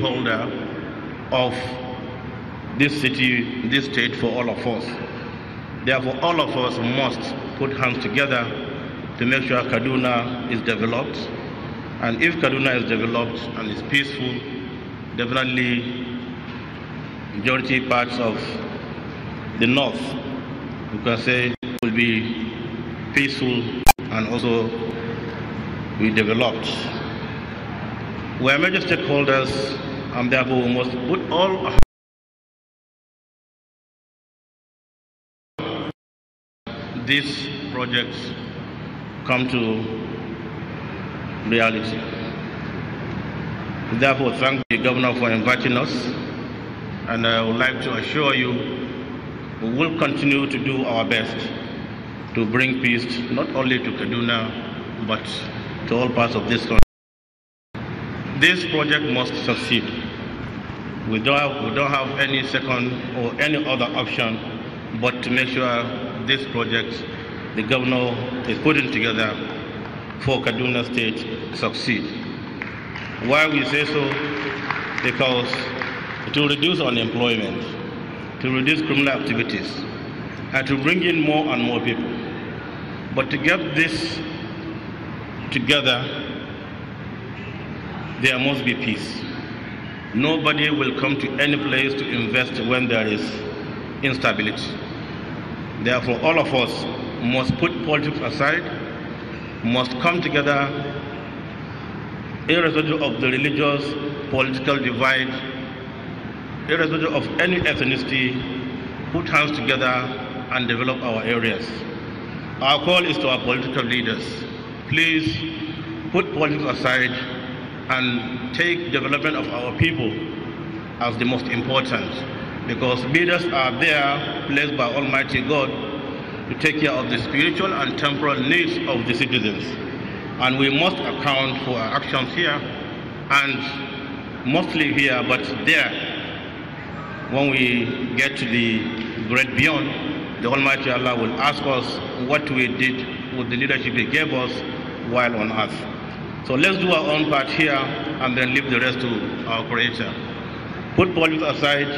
stakeholder of this city, this state, for all of us. Therefore, all of us must put hands together to make sure Kaduna is developed. And if Kaduna is developed and is peaceful, definitely majority parts of the north, you can say, will be peaceful and also be developed. We are major stakeholders, and therefore we must put all these projects come to reality. Therefore, thank the Governor for inviting us, and I would like to assure you we will continue to do our best to bring peace not only to Kaduna but to all parts of this country. This project must succeed. We don't have any second or any other option but to make sure this project the Governor is putting together for Kaduna State succeed. Why we say so? Because to reduce unemployment, to reduce criminal activities, and to bring in more and more people. But to get this together, there must be peace. Nobody will come to any place to invest when there is instability. Therefore, all of us must put politics aside, must come together, irrespective of the religious, political divide, irrespective of any ethnicity, put hands together and develop our areas. Our call is to our political leaders. Please put politics aside and take development of our people as the most important, because leaders are there placed by Almighty God to take care of the spiritual and temporal needs of the citizens. And we must account for our actions here, and mostly here, but there, when we get to the great beyond, the Almighty Allah will ask us what we did with the leadership He gave us while on earth. So let's do our own part here and then leave the rest to our Creator. Put politics aside.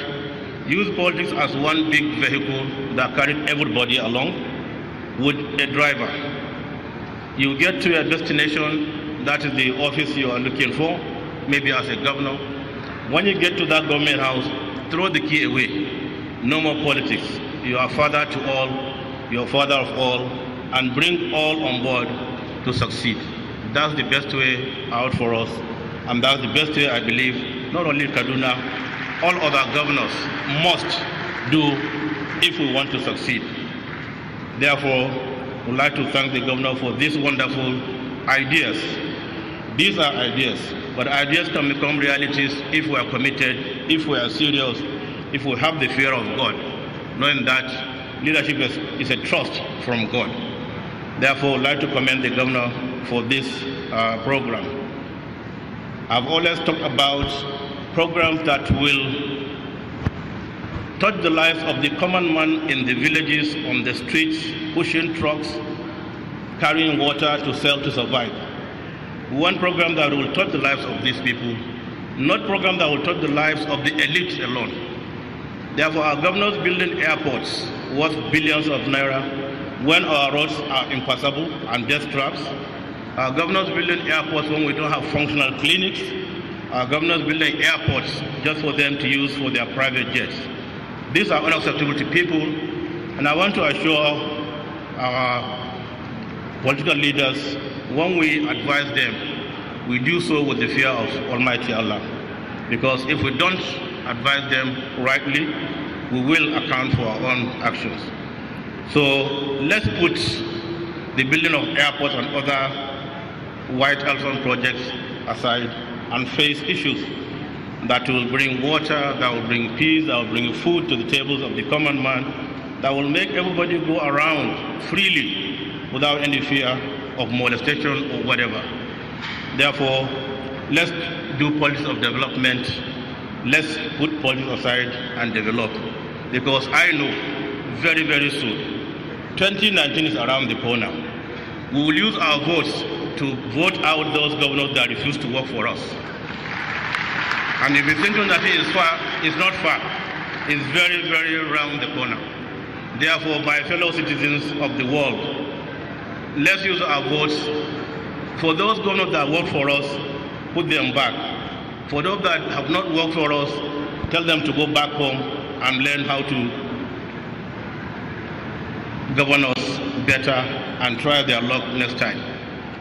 Use politics as one big vehicle that carries everybody along with a driver. You get to your destination, that is the office you are looking for, maybe as a governor. When you get to that government house, throw the key away. No more politics. You are father to all, you are father of all, and bring all on board to succeed. That's the best way out for us, and that's the best way I believe not only Kaduna, all other governors must do if we want to succeed. Therefore, I would like to thank the governor for these wonderful ideas. These are ideas, but ideas can become realities if we are committed, if we are serious, if we have the fear of God, knowing that leadership is a trust from God. Therefore, I would like to commend the governor for this program. I've always talked about programs that will touch the lives of the common man in the villages, on the streets, pushing trucks, carrying water to sell to survive. One program that will touch the lives of these people, not program that will touch the lives of the elite alone. Therefore, our governors building airports worth billions of naira when our roads are impassable and death traps. Our governors building airports when we don't have functional clinics. Our governors building airports just for them to use for their private jets. These are unacceptable to people, and I want to assure our political leaders, when we advise them, we do so with the fear of Almighty Allah. Because if we don't advise them rightly, we will account for our own actions. So let's put the building of airports and other white elephant projects aside and face issues that will bring water, that will bring peace, that will bring food to the tables of the common man, that will make everybody go around freely without any fear of molestation or whatever. Therefore, let's do politics of development. Let's put politics aside and develop. Because I know very, very soon, 2019 is around the corner. We will use our votes to vote out those governors that refuse to work for us. And if you're thinking that it is far, it's not far. It's very, very around the corner. Therefore, my fellow citizens of the world, let's use our votes. For those governors that work for us, put them back. For those that have not worked for us, tell them to go back home and learn how to govern us better and try their luck next time.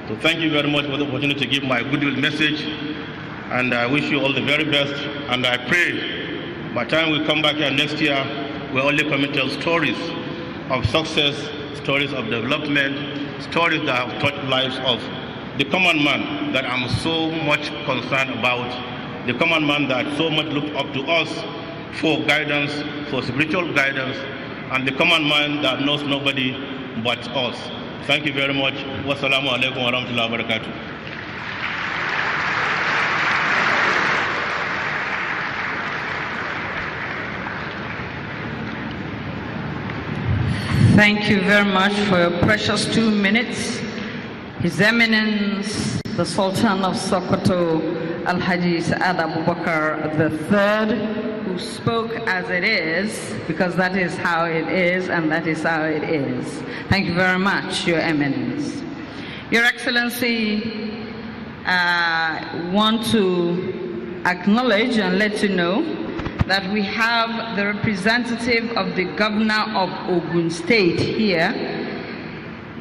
So thank you very much for the opportunity to give my goodwill message, and I wish you all the very best, and I pray by the time we come back here next year, we're only coming to tell stories of success, stories of development, stories that have touched lives of the common man that I'm so much concerned about, the common man that so much looked up to us for guidance, for spiritual guidance, and the common man that knows nobody but us. Thank you very much. Wassalamu alaikum wa rahmatullahi wa barakatuh. Thank you very much for your precious 2 minutes. His Eminence, the Sultan of Sokoto, Alhaji Sa'ad Abubakar III, who spoke as it is, because that is how it is, and that is how it is. Thank you very much, Your Eminence. Your Excellency, I want to acknowledge and let you know that we have the representative of the Governor of Ogun State here,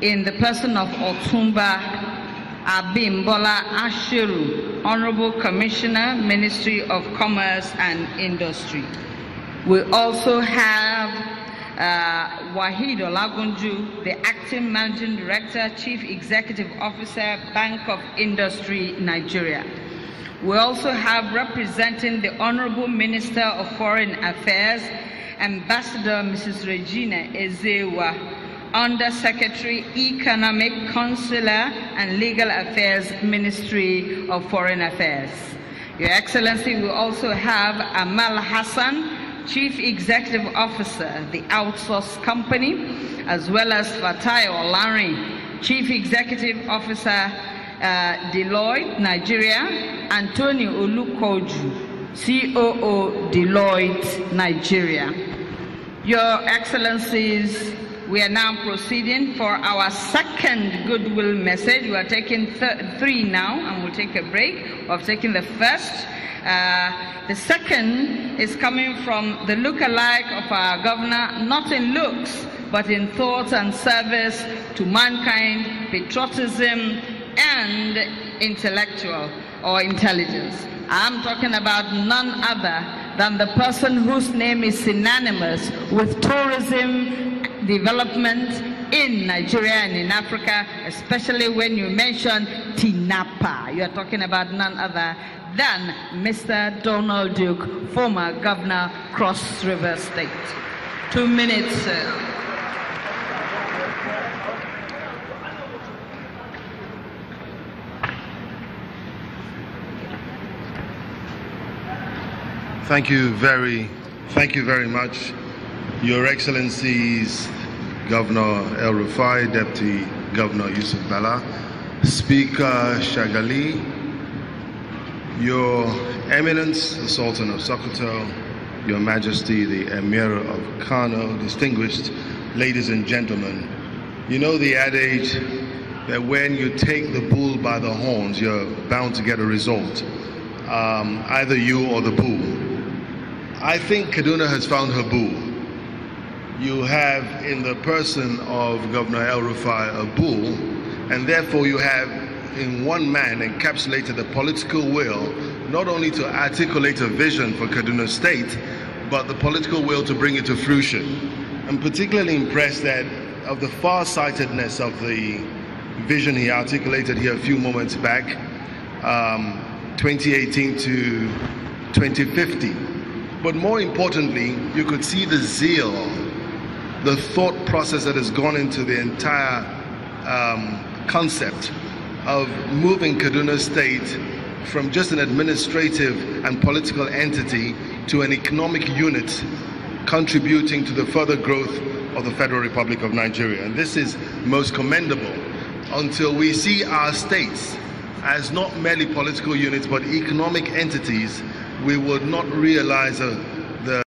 in the person of Otumba Abimbola Ashiru, Honorable Commissioner, Ministry of Commerce and Industry. We also have Wahid Olagunju, the Acting Managing Director, Chief Executive Officer, Bank of Industry, Nigeria. We also have, representing the Honorable Minister of Foreign Affairs, Ambassador Mrs. Regina Ezewa, Under Secretary, Economic, Consular and Legal Affairs, Ministry of Foreign Affairs. Your Excellency, we also have Amal Hassan, Chief Executive Officer, the Outsource Company, as well as Fatai Olari, Chief Executive Officer, Deloitte, Nigeria, Anthony Olukoju, COO, Deloitte, Nigeria. Your Excellencies, we are now proceeding for our second goodwill message. We are taking 3 now, and we'll take a break of taking the first. The second is coming from the look-alike of our governor, not in looks, but in thought and service to mankind, patriotism, and intellectual or intelligence. I'm talking about none other than the person whose name is synonymous with tourism development in Nigeria and in Africa, especially when you mention Tinapa. You are talking about none other than Mr. Donald Duke, former governor, Cross River State. 2 minutes, sir. Thank you very much, Your Excellencies, Governor El-Rufai, Deputy Governor Yusuf Bala, Speaker Shagali, Your Eminence, the Sultan of Sokoto, Your Majesty, the Emir of Kano, distinguished ladies and gentlemen. You know the adage that when you take the bull by the horns, you're bound to get a result, either you or the bull. I think Kaduna has found her bull. You have in the person of Governor El-Rufai a bull, and therefore you have in one man encapsulated the political will not only to articulate a vision for Kaduna State, but the political will to bring it to fruition. I'm particularly impressed that of the far-sightedness of the vision he articulated here a few moments back, 2018 to 2050. But more importantly, you could see the zeal, the thought process that has gone into the entire concept of moving Kaduna State from just an administrative and political entity to an economic unit contributing to the further growth of the Federal Republic of Nigeria. And this is most commendable until we see our states as not merely political units but economic entities we would not realize the